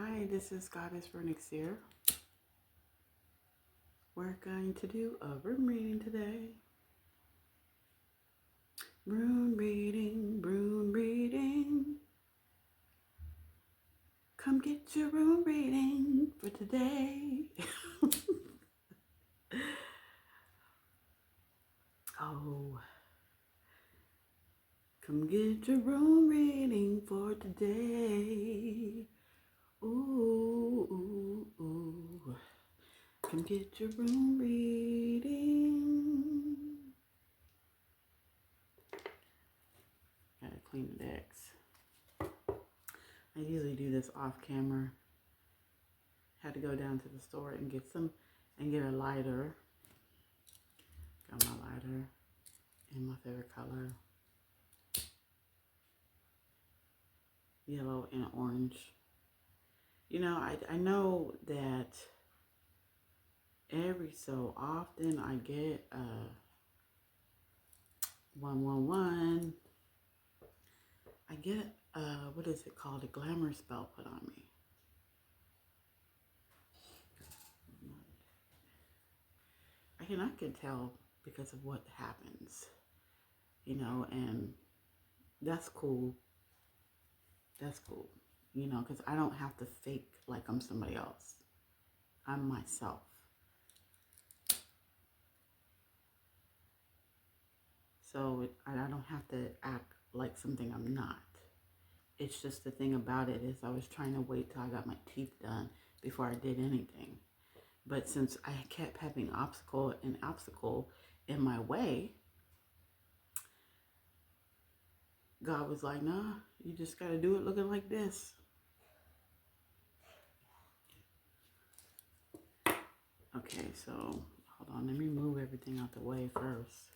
Hi, this is Goddess Vernix here. We're going to do a room reading today. Room reading, room reading. Come get your room reading for today. Oh, come get your room reading for today. Ooh, ooh, ooh. Come get your room reading. Gotta clean the decks. I usually do this off camera. Had to go down to the store and get a lighter. Got my lighter in my favorite color. Yellow and orange. You know, I know that every so often I get 111. I get what is it called? A glamour spell put on me. I can tell because of what happens, you know, and that's cool. That's cool, you know, because I don't have to fake like I'm somebody else. I'm myself. So I don't have to act like something I'm not. It's just the thing about it is I was trying to wait till I got my teeth done before I did anything. But since I kept having obstacle in my way, God was like, nah, you just got to do it looking like this. Okay, so hold on. Let me move everything out the way first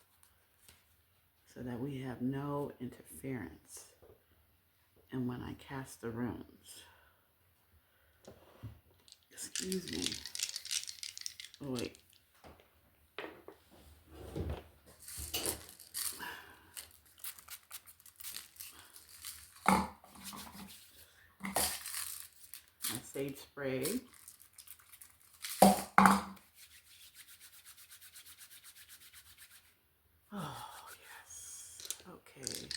so that we have no interference. And when I cast the runes, excuse me. Oh, wait. My sage spray. Oh, yes. Okay.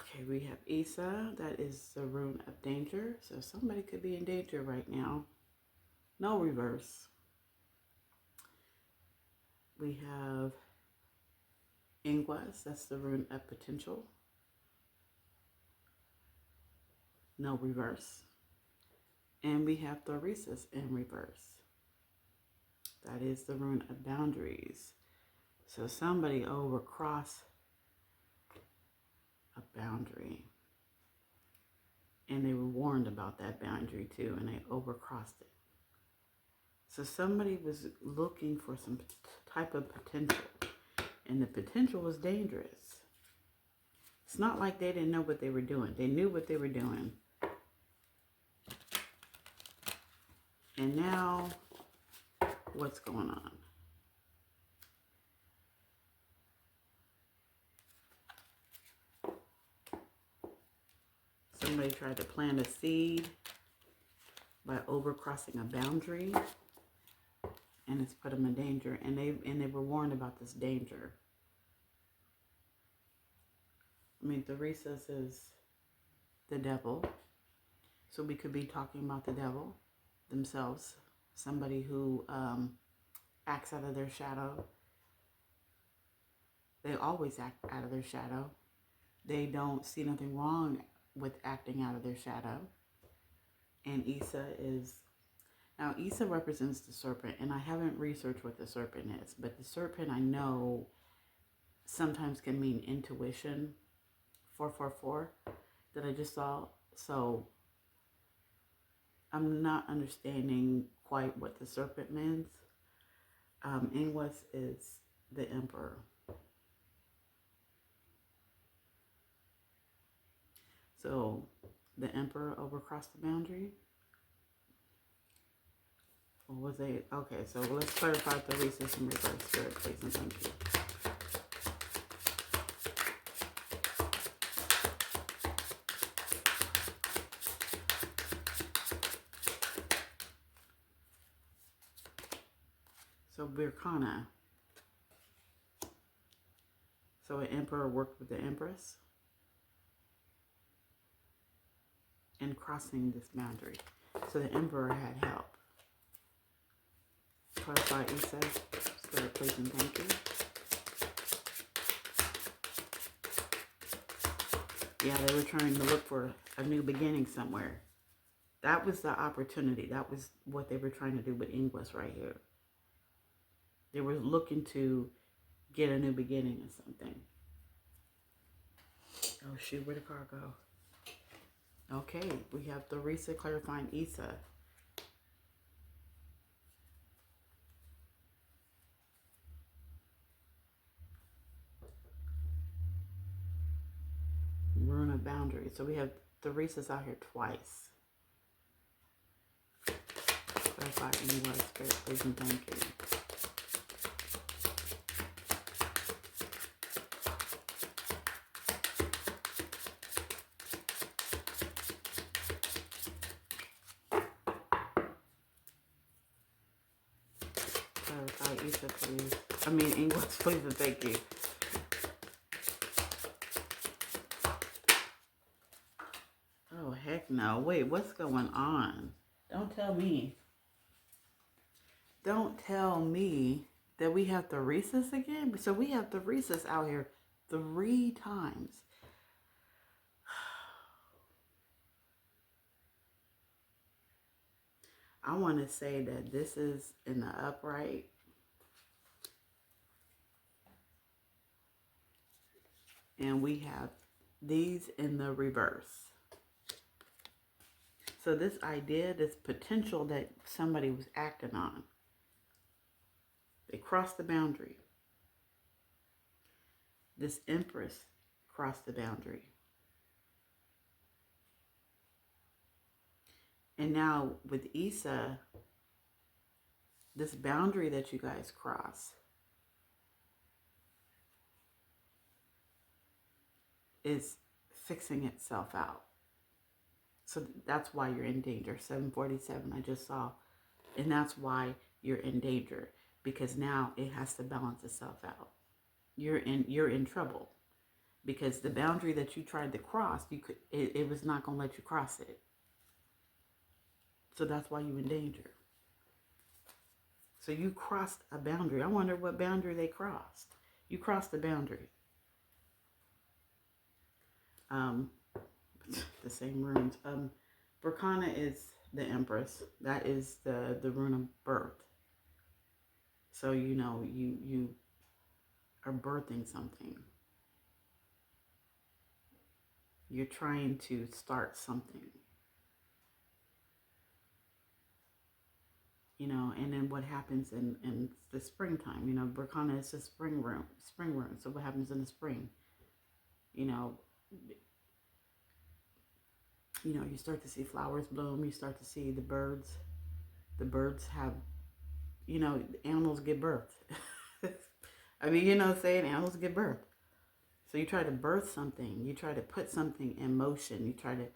Okay, we have Isa. That is the rune of danger. So somebody could be in danger right now. No reverse. We have Ingwas. That's the rune of potential. No reverse. And we have Thoresis in reverse. That is the rune of boundaries. So somebody overcrossed a boundary. And they were warned about that boundary too, and they overcrossed it. So somebody was looking for some type of potential, and the potential was dangerous. It's not like they didn't know what they were doing. They knew what they were doing. And now, what's going on? Somebody tried to plant a seed by overcrossing a boundary, and it's put them in danger. And they were warned about this danger. I mean, Theresa's is the devil, so we could be talking about the devil themselves. Somebody who acts out of their shadow. They always act out of their shadow. They don't see nothing wrong with acting out of their shadow. And now Isa represents the serpent, and I haven't researched what the serpent is, but the serpent I know sometimes can mean intuition. 444 that I just saw. So I'm not understanding quite what the serpent means. Ingwas is the emperor. So the Emperor overcross the boundary? Or was they? Okay, so let's clarify the reasons in reverse, Spirit, please, and thank you. So Birkana. So an Emperor worked with the Empress in crossing this boundary. So the Emperor had help. Clarify, Issa, Spirit, please, and thank you. Yeah, they were trying to look for a new beginning somewhere. That was the opportunity. That was what they were trying to do with Inglis right here. They were looking to get a new beginning or something. Oh shoot, where'd the car go? Okay, we have Theresa clarifying Issa. Rune of boundaries. So we have Theresa's out here twice. Clarify any word, Spirit, please, and thank you. Clarify Issa, please. I mean, English, please, and thank you. Oh, heck no. Wait, what's going on? Don't tell me. Don't tell me that we have Theresa's again. So we have Theresa's out here 3 times. I want to say that this is in the upright. And we have these in the reverse. So this idea, this potential that somebody was acting on. They crossed the boundary. This Empress crossed the boundary. And now with Issa, this boundary that you guys cross is fixing itself out. So that's why you're in danger. 747, I just saw. And that's why you're in danger. Because now it has to balance itself out. You're in trouble. Because the boundary that you tried to cross, it was not going to let you cross it. So that's why you're in danger. So you crossed a boundary. I wonder what boundary they crossed. You crossed the boundary. The same runes. Birkana is the Empress. That is the rune of birth. So you know you are birthing something. You're trying to start something. You know, and then what happens in the springtime? You know, Birkana is a spring rune. So what happens in the spring? You know, you start to see flowers bloom. You start to see the birds. The birds have, animals give birth. I mean, saying animals give birth. So you try to birth something. You try to put something in motion. You try to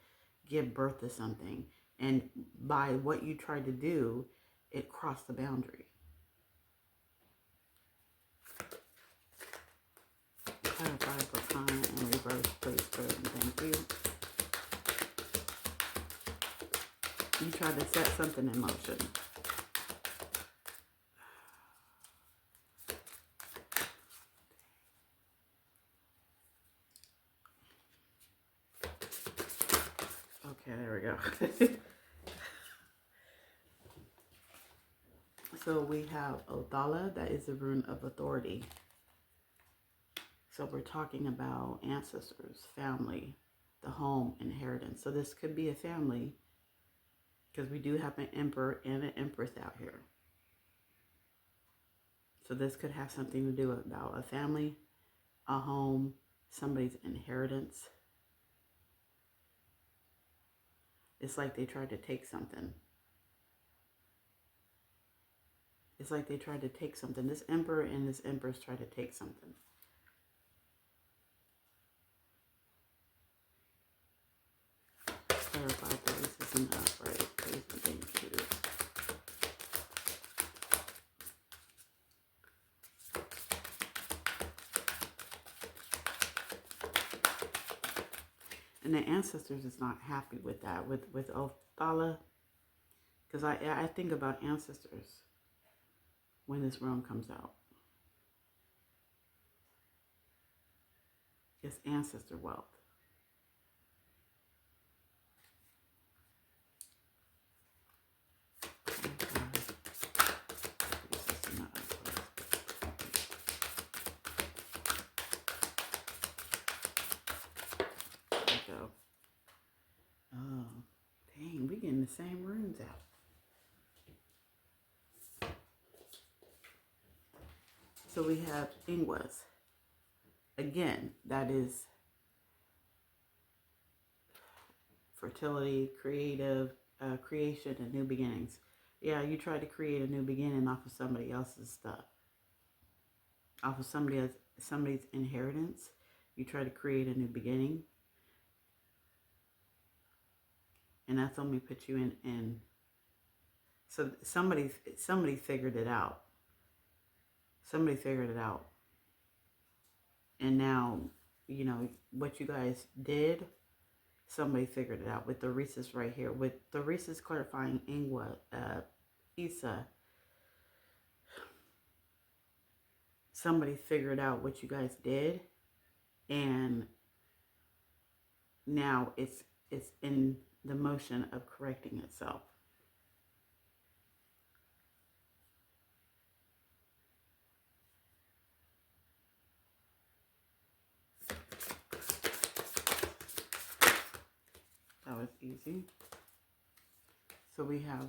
give birth to something. And by what you tried to do, it crossed the boundary. Clarify Birkana and reverse, please, Spirit, and thank you. You tried to set something in motion. Okay, there we go. So we have Othala, that is the rune of authority. So we're talking about ancestors, family, the home, inheritance. So this could be a family, because we do have an emperor and an empress out here. So this could have something to do about a family, a home, somebody's inheritance. It's like they tried to take something. It's like they tried to take something. This emperor and this empress tried to take something. Clarify that this isn't upright. Please and thank you. And the ancestors is not happy with that, with Othala, because I think about ancestors when this room comes out. It's ancestor wealth. Go. Oh, dang, we getting the same runes out. So we have Ingwas. Again, that is fertility, creation, and new beginnings. Yeah, you try to create a new beginning off of somebody else's stuff, off of somebody's inheritance. You try to create a new beginning, and that's only put you in. So somebody figured it out. Somebody figured it out, and now you know what you guys did. Somebody figured it out with the Theresa's right here. With the Theresa's clarifying Ingwa, Isa. Somebody figured out what you guys did, and now it's in the motion of correcting itself. That was easy. So we have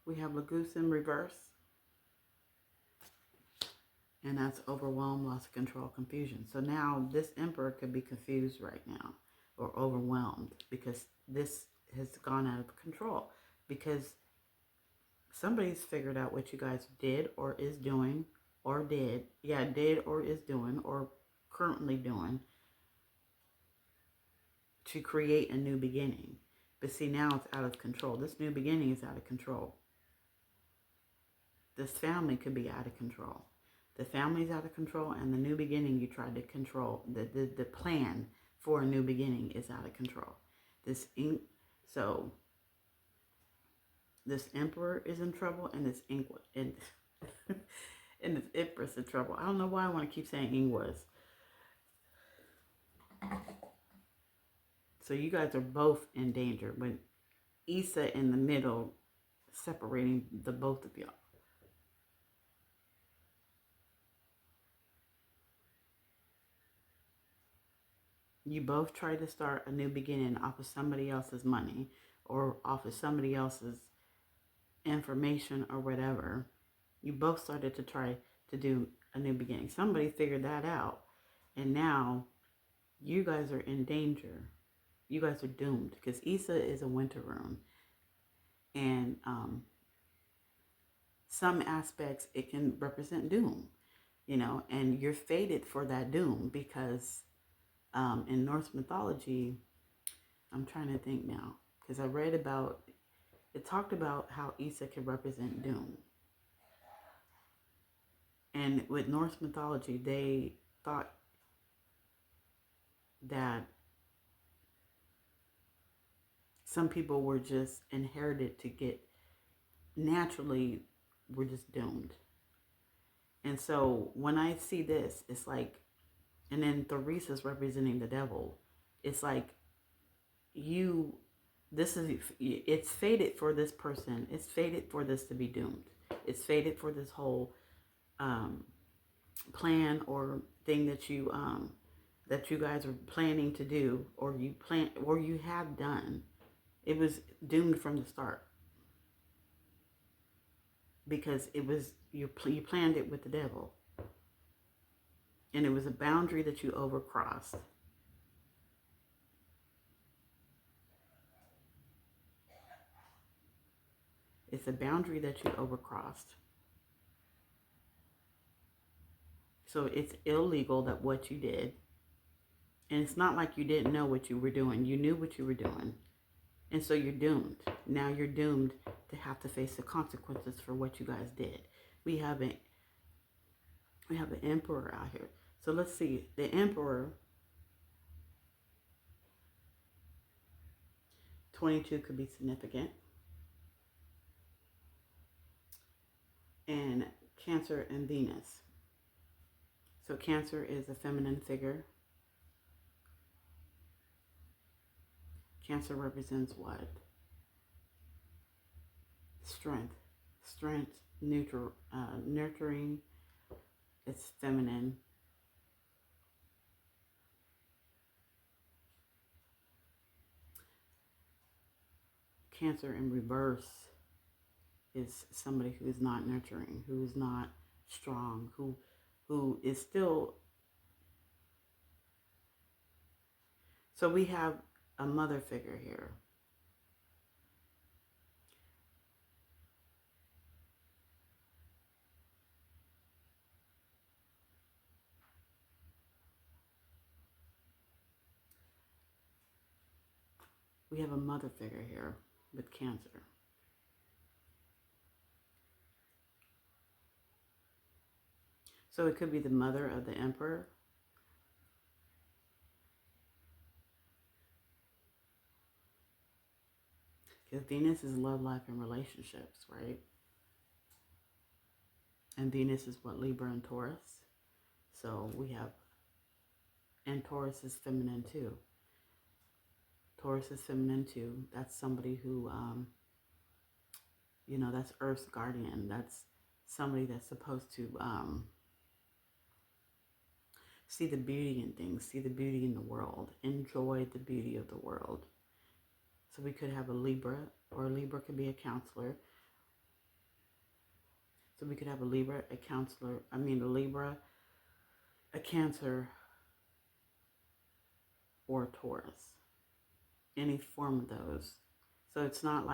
Lagoose in reverse. And that's overwhelmed, loss of control, confusion. So now this emperor could be confused right now or overwhelmed because this has gone out of control. Because somebody's figured out what you guys did or is doing or did. Yeah, did or is doing or currently doing to create a new beginning. But see, now it's out of control. This new beginning is out of control. This family could be out of control. The family's out of control, and the new beginning you tried to control, the plan for a new beginning is out of control. So this emperor is in trouble, and this and this empress in trouble. I don't know why I want to keep saying Ingwas. So you guys are both in danger with Isa in the middle, separating the both of y'all. You both try to start a new beginning off of somebody else's money or off of somebody else's information or whatever. You both started to try to do a new beginning. Somebody figured that out. And now you guys are in danger. You guys are doomed because Isa is a winter rune. And some aspects it can represent doom, you know, and you're fated for that doom because in Norse mythology, I'm trying to think now, because I read about, it talked about how Isa could represent doom. And with Norse mythology, they thought that some people were just inherited to get, naturally, were just doomed. And so when I see this, it's like, and then Theresa's representing the devil. It's like it's fated for this person. It's fated for this to be doomed. It's fated for this whole plan or thing that you guys are planning to do, or you have done. It was doomed from the start because it was you planned it with the devil. And it was a boundary that you overcrossed. It's a boundary that you overcrossed. So it's illegal that what you did. And it's not like you didn't know what you were doing. You knew what you were doing. And so you're doomed. Now you're doomed to have to face the consequences for what you guys did. We have an emperor out here. So let's see. The emperor, 22 could be significant. And Cancer and Venus. So Cancer is a feminine figure. Cancer represents what? Strength. Strength, nurturing. It's feminine. Cancer in reverse is somebody who is not nurturing, who is not strong, who is still. So we have a mother figure here. We have a mother figure here with Cancer. So it could be the mother of the emperor. Because Venus is love, life, and relationships, right? And Venus is what? Libra and Taurus. So we have, and Taurus is feminine too. Taurus is feminine too. That's somebody who, that's Earth's guardian. That's somebody that's supposed to see the beauty in things, see the beauty in the world, enjoy the beauty of the world. So we could have a Libra, or a Libra could be a counselor. So we could have a Libra, a counselor, a Libra, a Cancer, or a Taurus. Any form of those. So it's not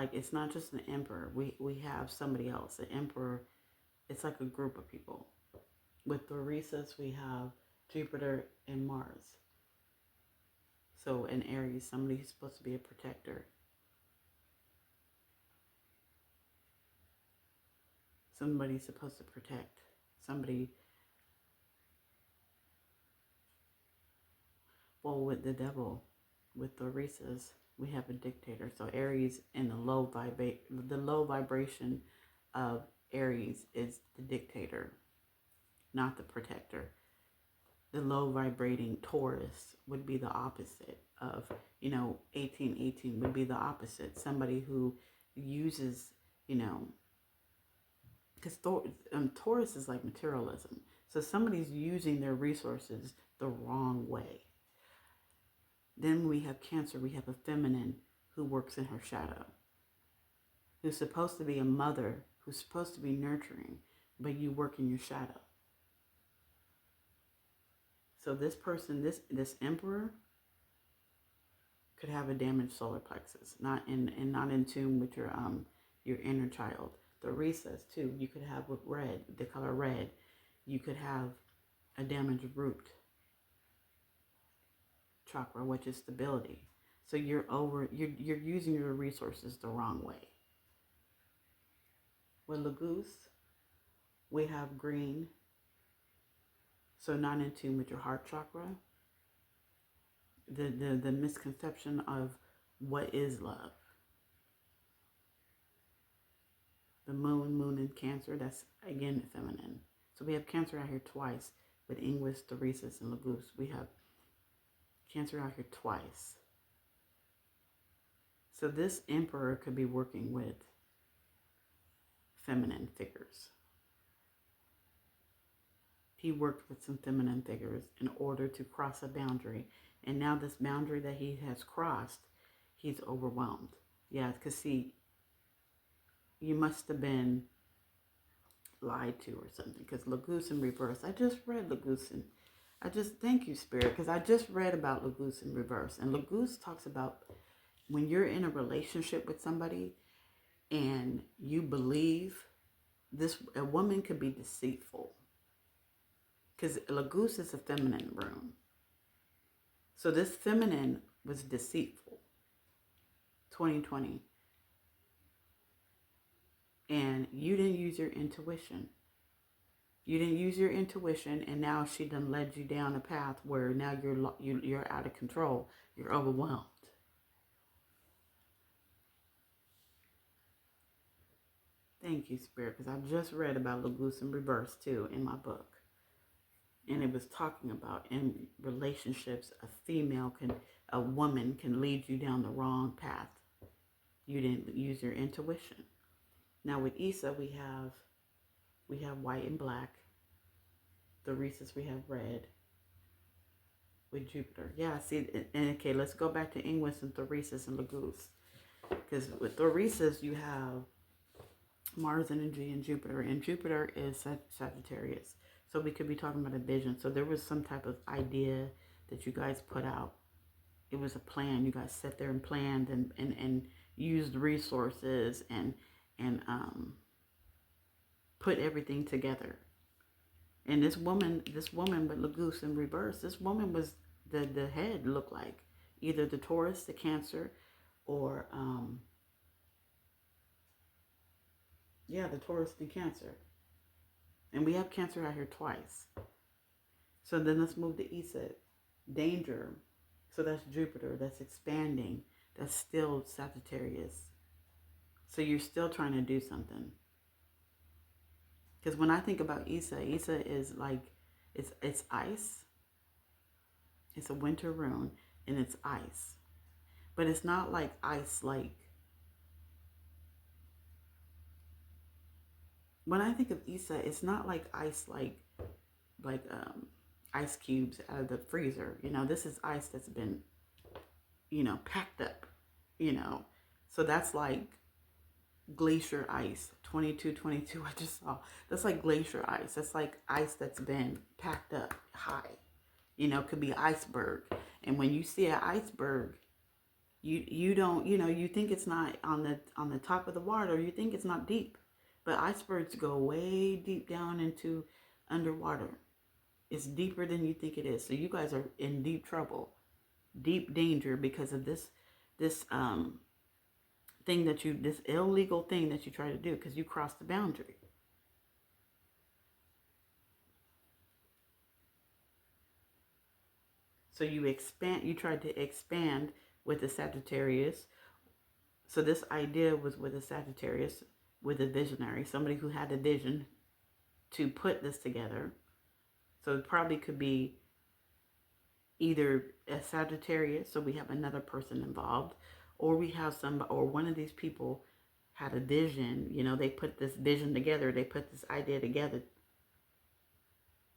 just an emperor. We have somebody else. The emperor, it's like a group of people. With Theresa's, we have Jupiter and Mars. So in Aries, somebody who's supposed to be a protector. Somebody's supposed to protect. Somebody. Well, with the devil, with Theresa's, we have a dictator. So Aries in the low vibration of Aries is the dictator, not the protector. The low vibrating Taurus would be the opposite of, 1818 would be the opposite. Somebody who uses, because Taurus is like materialism. So somebody's using their resources the wrong way. Then we have Cancer. We have a feminine who works in her shadow, who's supposed to be a mother, who's supposed to be nurturing, but you work in your shadow. So this person, this emperor, could have a damaged solar plexus, not in tune with your inner child. The recess too. You could have with red, the color red. You could have a damaged root chakra, which is stability. So you're using your resources the wrong way. With Laguz, we have green. So not in tune with your heart chakra. The misconception of what is love. The moon in Cancer, that's again feminine. So we have Cancer out here twice with Inglis, Theresa's, and Laguz. We have Cancer out here twice. So this emperor could be working with feminine figures. He worked with some feminine figures in order to cross a boundary. And now this boundary that he has crossed, he's overwhelmed. Yeah, because see, you must have been lied to or something. Because Laguz in reverse, I just read Laguz in, thank you, Spirit, because I just read about Laguz in reverse. And Laguz talks about when you're in a relationship with somebody, and you believe this, a woman could be deceitful, because Laguz is a feminine rune. So this feminine was deceitful, 2020. And you didn't use your intuition. You didn't use your intuition, and now she done led you down a path where now you're out of control. You're overwhelmed. Thank you, Spirit, because I just read about Laguz in reverse too in my book. And it was talking about in relationships, a woman can lead you down the wrong path. You didn't use your intuition. Now with Issa, we have white and black. The Theresis, we have red with Jupiter. Yeah, see, and okay, let's go back to Ingwis and Theresis and Laguz. Because with Theresis, you have Mars energy and Jupiter is Sagittarius. So we could be talking about a vision. So there was some type of idea that you guys put out. It was a plan. You guys sat there and planned and used resources and put everything together. And this woman with Laguz in reverse, this woman was the head looked like either the Taurus, the Cancer, or the Taurus and Cancer. And we have Cancer out here twice. So then let's move to Issa. Danger. So that's Jupiter. That's expanding. That's still Sagittarius. So you're still trying to do something. Because when I think about Issa is like, it's ice. It's a winter rune, and it's ice. But it's not like ice like... When I think of Issa, it's not like ice like ice cubes out of the freezer. This is ice that's been, packed up, So that's like glacier ice. 22, I just saw. That's like glacier ice. That's like ice that's been packed up high. Could be iceberg. And when you see an iceberg, you don't, you think it's not on the top of the water. You think it's not deep. But icebergs go way deep down into underwater. It's deeper than you think it is. So you guys are in deep trouble, deep danger because of this thing this illegal thing that you try to do because you crossed the boundary. So you tried to expand with the Sagittarius. So this idea was with a Sagittarius, with a visionary, somebody who had a vision to put this together. So it probably could be either a Sagittarius, so we have another person involved, or we have or one of these people had a vision. They put this vision together. They put this idea together.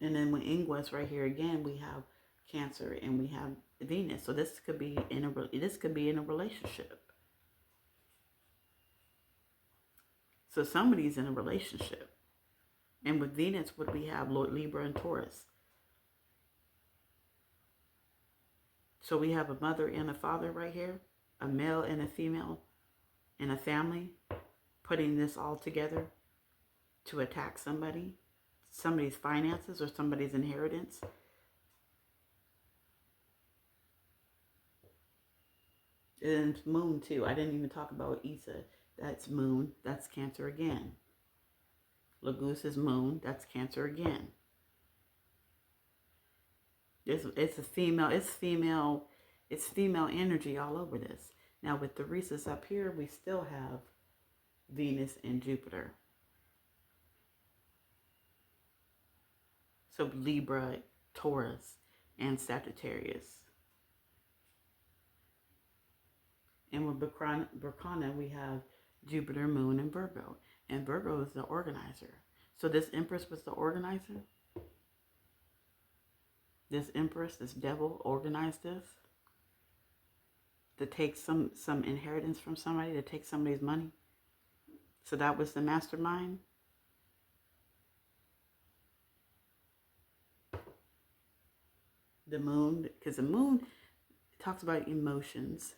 And then with Ingwes right here again, we have Cancer and we have Venus. So this could be in a relationship. So somebody's in a relationship. And with Venus, what we have, Lord Libra and Taurus. So we have a mother and a father right here, a male and a female in a family, putting this all together to attack somebody's finances or somebody's inheritance. And it's Moon too. I didn't even talk about Issa. That's Moon. That's Cancer again. Laguz is Moon. That's Cancer again. It's female energy all over this. Now with the Theresis up here, we still have Venus and Jupiter. So Libra, Taurus, and Sagittarius. And with Berkana, we have Jupiter, Moon, and Virgo. And Virgo is the organizer. So this Empress was the organizer. This Empress, this devil, organized this. To take some inheritance from somebody, to take somebody's money. So that was the mastermind. The Moon, because the Moon talks about emotions.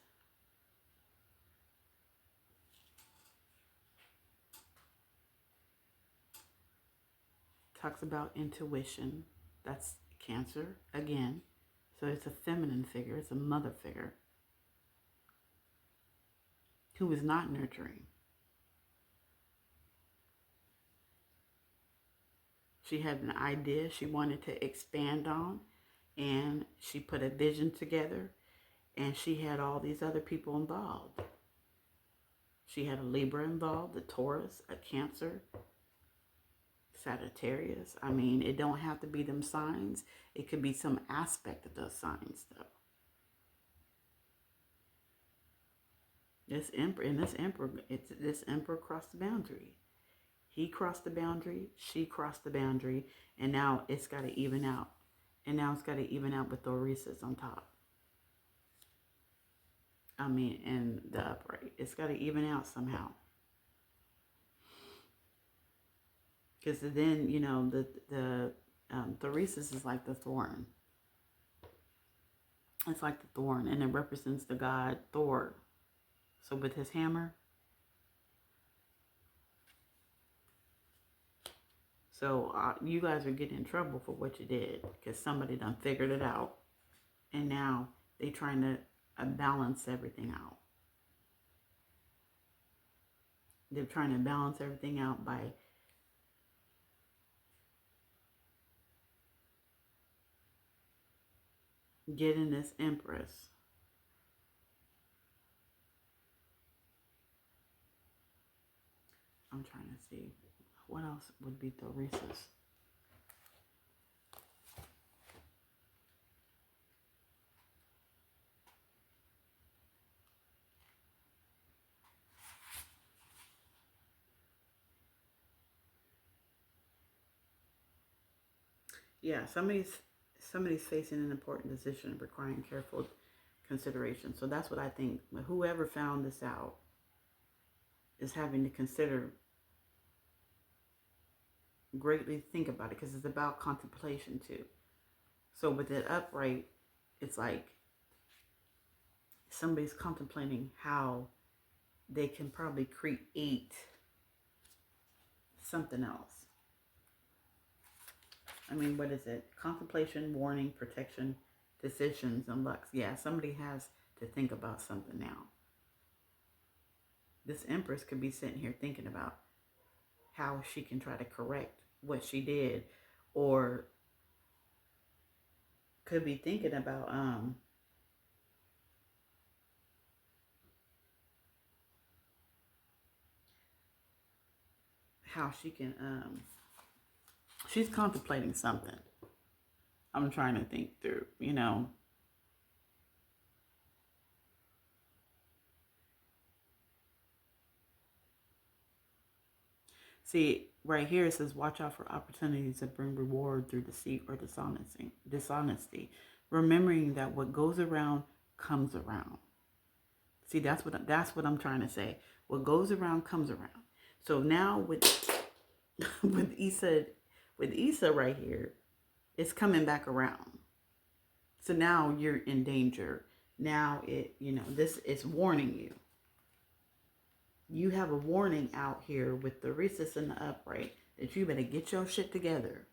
talks about intuition. That's Cancer again. So it's a feminine figure. It's a mother figure who is not nurturing. She had an idea she wanted to expand on, and she put a vision together, and she had all these other people involved. She had a Libra involved, a Taurus, a Cancer, Sagittarius. I mean, it don't have to be them signs. It could be some aspect of those signs, though. This emperor crossed the boundary. He crossed the boundary, she crossed the boundary, and now it's got to even out. And now it's got to even out with Thorissus on top. I mean, and the upright. It's got to even out somehow. Because then, you know, the Thorissus is like the thorn. It's like the thorn, and it represents the god Thor. So with his hammer. So you guys are getting in trouble for what you did because somebody done figured it out. And now they trying to balance everything out. They're trying to balance everything out by getting this Empress. I'm trying to see. What else would be Thorissus? Yeah, somebody's facing an important decision requiring careful consideration. So that's what I think. Whoever found this out is having to consider, greatly think about it, because it's about contemplation too. So with it upright, it's like somebody's contemplating how they can probably create something else. I mean, what is it? Contemplation, warning, protection, decisions, and lux. Yeah, somebody has to think about something now. This Empress could be sitting here thinking about how she can try to correct what she did, or could be thinking about how she can she's contemplating something. I'm trying to think through, you know. See, right here it says, watch out for opportunities that bring reward through deceit or dishonesty. Remembering that what goes around comes around. See, that's what I'm trying to say. What goes around comes around. So now with with Issa right here, it's coming back around. So now you're in danger. Now this is warning you. You have a warning out here with the Thorissus and the upright that you better get your shit together.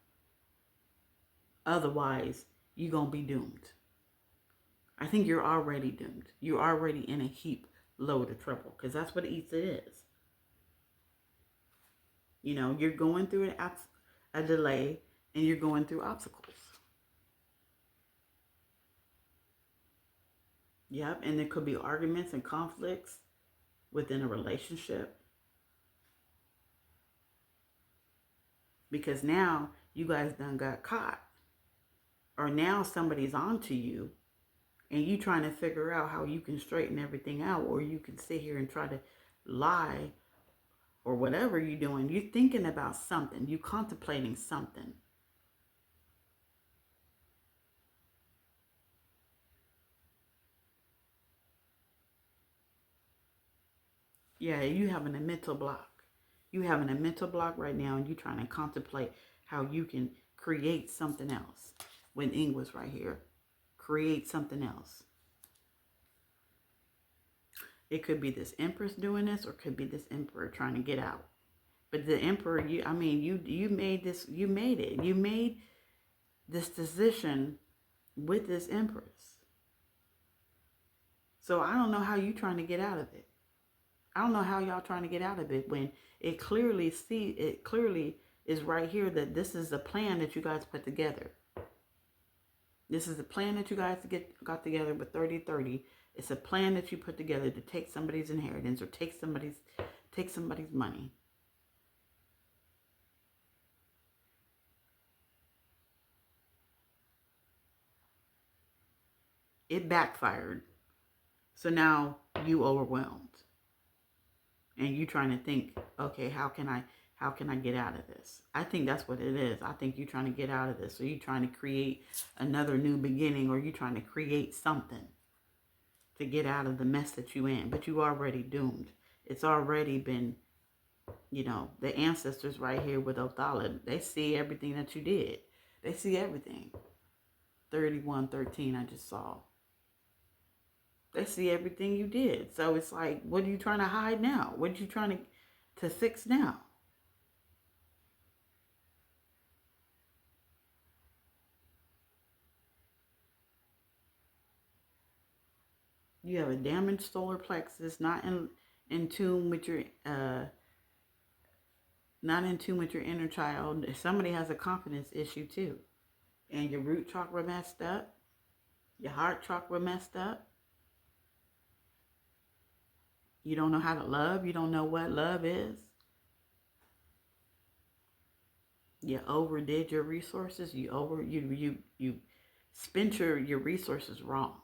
Otherwise, you're going to be doomed. I think you're already doomed. You're already in a heap load of trouble, because that's what Issa is. You know, you're going through a delay, and you're going through obstacles. Yep, and there could be arguments and conflicts within a relationship. Because now you guys done got caught. Or now somebody's onto you, and you trying to figure out how you can straighten everything out, or you can sit here and try to lie, or whatever you're doing. You're thinking about something. You're contemplating something. Yeah, you having a mental block. You having a mental block right now, and you trying to contemplate how you can create something else. When English right here, create something else. It could be this Empress doing this, or it could be this Emperor trying to get out. But the Emperor, you made this, you made it. You made this decision with this Empress. So I don't know how you trying to get out of it. I don't know how y'all trying to get out of it when it clearly is right here that this is a plan that you guys put together. This is a plan that you guys got together with 30-30. It's a plan that you put together to take somebody's inheritance or take somebody's money. It backfired. So now you overwhelmed. And you trying to think, okay, how can I get out of this? I think that's what it is. I think you're trying to get out of this. So you're trying to create another new beginning, or you're trying to create something to get out of the mess that you in. But you already doomed. It's already been, the ancestors right here with Othala, they see everything that you did. They see everything. 3113 I just saw. They see everything you did. So it's like, what are you trying to hide now? What are you trying to fix now? You have a damaged solar plexus, not in tune with your inner child. Somebody has a confidence issue too. And your root chakra messed up. Your heart chakra messed up. You don't know how to love. You don't know what love is. You overdid your resources. You spent your resources wrong.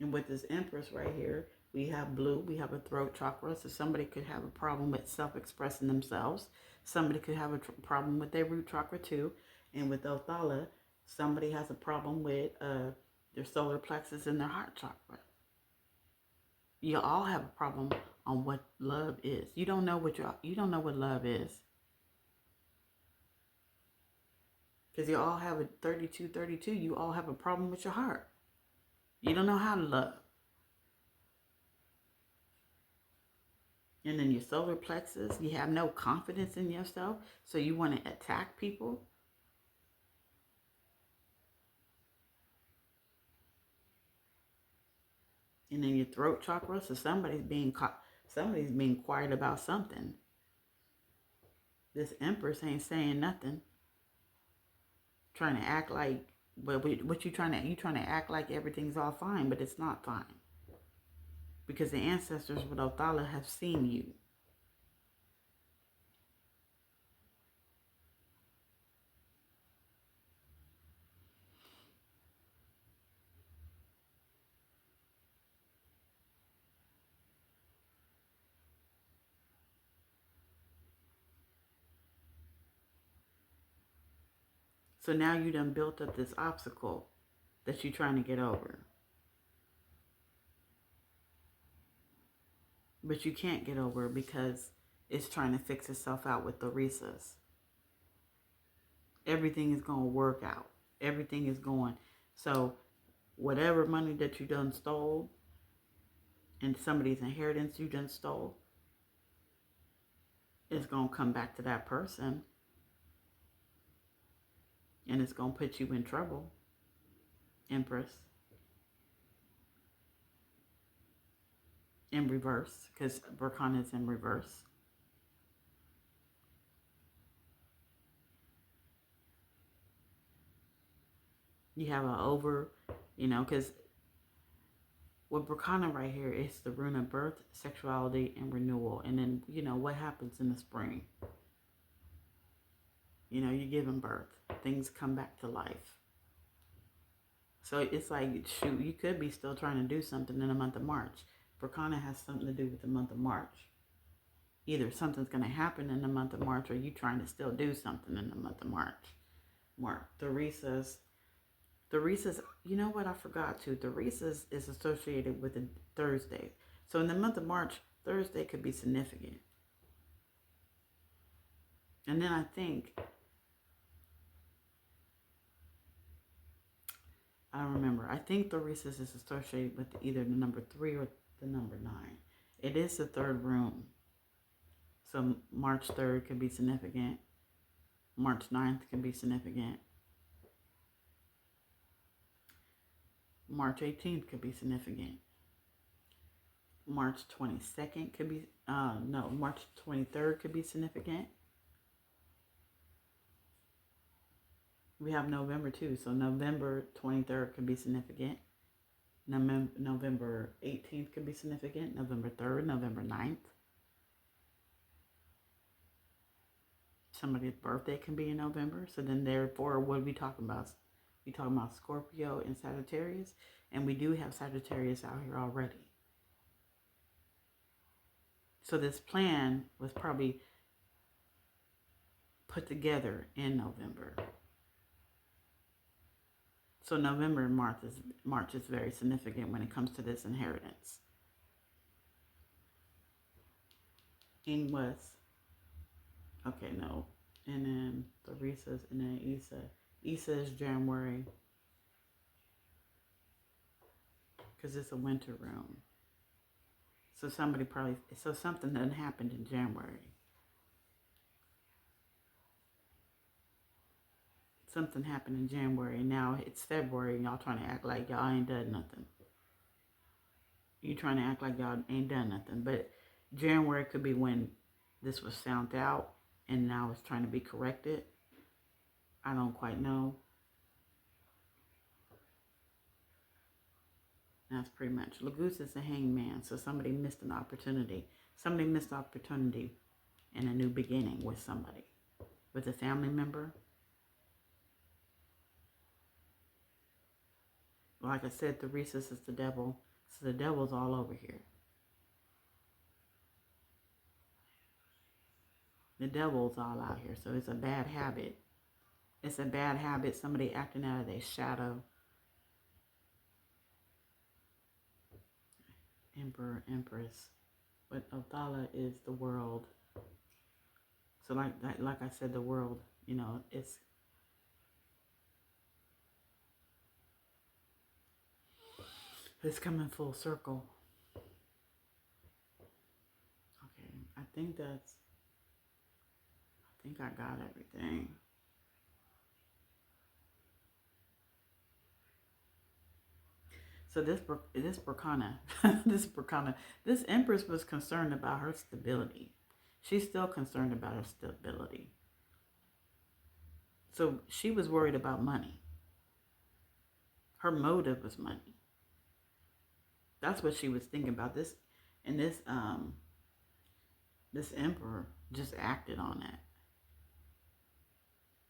And with this Empress right here, we have blue, we have a throat chakra. So somebody could have a problem with self-expressing themselves. Somebody could have a problem with their root chakra too. And with Othala, somebody has a problem with their solar plexus and their heart chakra. You all have a problem on what love is. You don't know what love is. Because you all have a 32-32. You all have a problem with your heart. You don't know how to love. And then your solar plexus, you have no confidence in yourself. So you want to attack people. And then your throat chakra, so somebody's being quiet about something. This Empress ain't saying nothing. Trying to act like, but what you trying to act like everything's all fine, but it's not fine. Because the ancestors with Othala have seen you. So now you done built up this obstacle that you're trying to get over. But you can't get over because it's trying to fix itself out with the Theresa's. Everything is going to work out. Everything is going. So whatever money that you done stole and somebody's inheritance you done stole is going to come back to that person. And it's going to put you in trouble, Empress. In reverse, because Berkana is in reverse. You have an because with Berkana right here, it's the rune of birth, sexuality, and renewal. And then, what happens in the spring? You're giving birth. Things come back to life. So it's like, shoot, you could be still trying to do something in the month of March. Berkana has something to do with the month of March. Either something's going to happen in the month of March, or you trying to still do something in the month of March. Theresa's, you know what I forgot too? Theresa's is associated with a Thursday. So in the month of March, Thursday could be significant. And then I think I don't remember. I think Theresa's is associated with either the number 3 or the number 9. It is the third room. So March 3rd could be significant. March 9th can be significant. March 18th could be significant. March 22nd could be, March 23rd could be significant. We have November too, so November 23rd could be significant. November 18th could be significant. November 3rd, November 9th. Somebody's birthday can be in November. So then therefore, what are we talking about? We talking about Scorpio and Sagittarius. And we do have Sagittarius out here already. So this plan was probably put together in November. So November and March is very significant when it comes to this inheritance. In was, okay, no. And then Theresa's, and then Issa. Issa is January. Because it's a winter room. So something done happened in January. Something happened in January. Now it's February and y'all trying to act like y'all ain't done nothing. You trying to act like y'all ain't done nothing. But January could be when this was found out and now it's trying to be corrected. I don't quite know. That's pretty much. Lagoose is the hangman, so somebody missed an opportunity. Somebody missed opportunity in a new beginning with somebody. With a family member. Like I said, Theresa's is the devil. So the devil's all over here. The devil's all out here. So it's a bad habit. It's a bad habit. Somebody acting out of their shadow. Emperor, Empress. But Othala is the world. So like I said, the world, it's coming full circle. Okay, I think I got everything. So this Berkana, this Empress was concerned about her stability. She's still concerned about her stability. So she was worried about money. Her motive was money. That's what she was thinking about. This emperor just acted on that.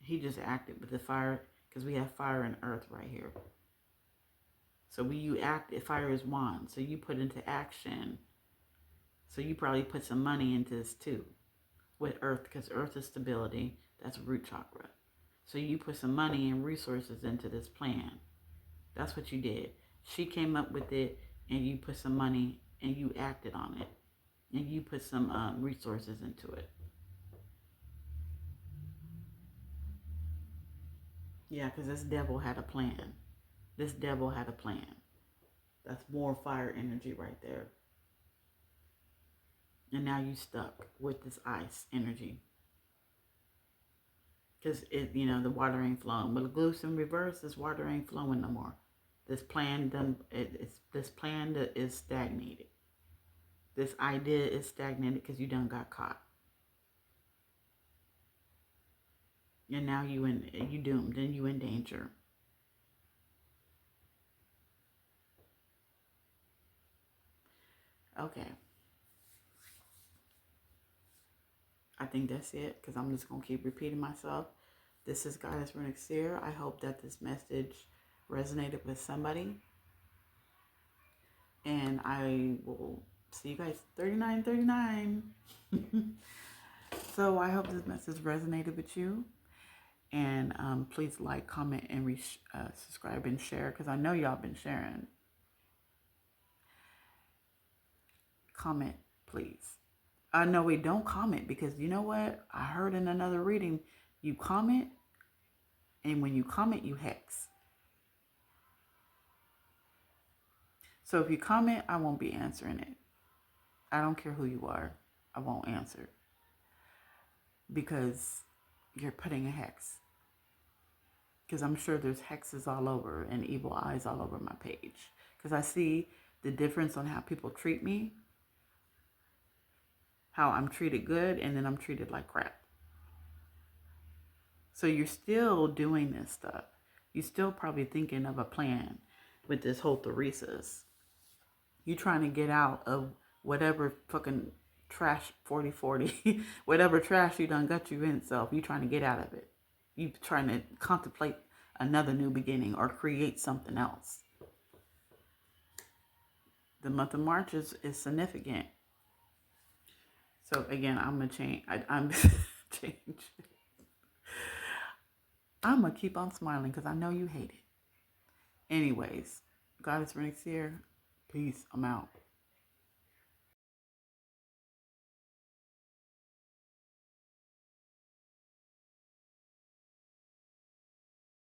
He just acted with the fire, because we have fire and earth right here. So fire is wand. So you put into action. So you probably put some money into this too. With earth, because earth is stability. That's root chakra. So you put some money and resources into this plan. That's what you did. She came up with it, and you put some money, and you acted on it. And you put some resources into it. Yeah, because this devil had a plan. This devil had a plan. That's more fire energy right there. And now you stuck with this ice energy. Because the water ain't flowing. But Lagoose in reverse, this water ain't flowing no more. This plan is stagnated. This idea is stagnated because you done got caught. And now you doomed and you in danger. Okay. I think that's it, because I'm just going to keep repeating myself. This is Goddess Runic Seer. I hope that this message resonated with somebody. And I will see you guys 3939. So I hope this message resonated with you. And please like, comment, and subscribe and share, because I know y'all been sharing. Comment, please. No, wait, don't comment, because you know what? I heard in another reading, you comment, and when you comment, you hex. So if you comment, I won't be answering it. I don't care who you are. I won't answer. Because you're putting a hex. Because I'm sure there's hexes all over and evil eyes all over my page. Because I see the difference on how people treat me. How I'm treated good and then I'm treated like crap. So you're still doing this stuff. You're still probably thinking of a plan with this whole Theresa's. You're trying to get out of whatever fucking trash 4040, whatever trash you done got you in self. You're trying to get out of it. You're trying to contemplate another new beginning or create something else. The month of March is significant. So again, I'm going to change. I'm change. I'm going to keep on smiling because I know you hate it. Anyways, Goddess Renixie here. Peace. I'm out.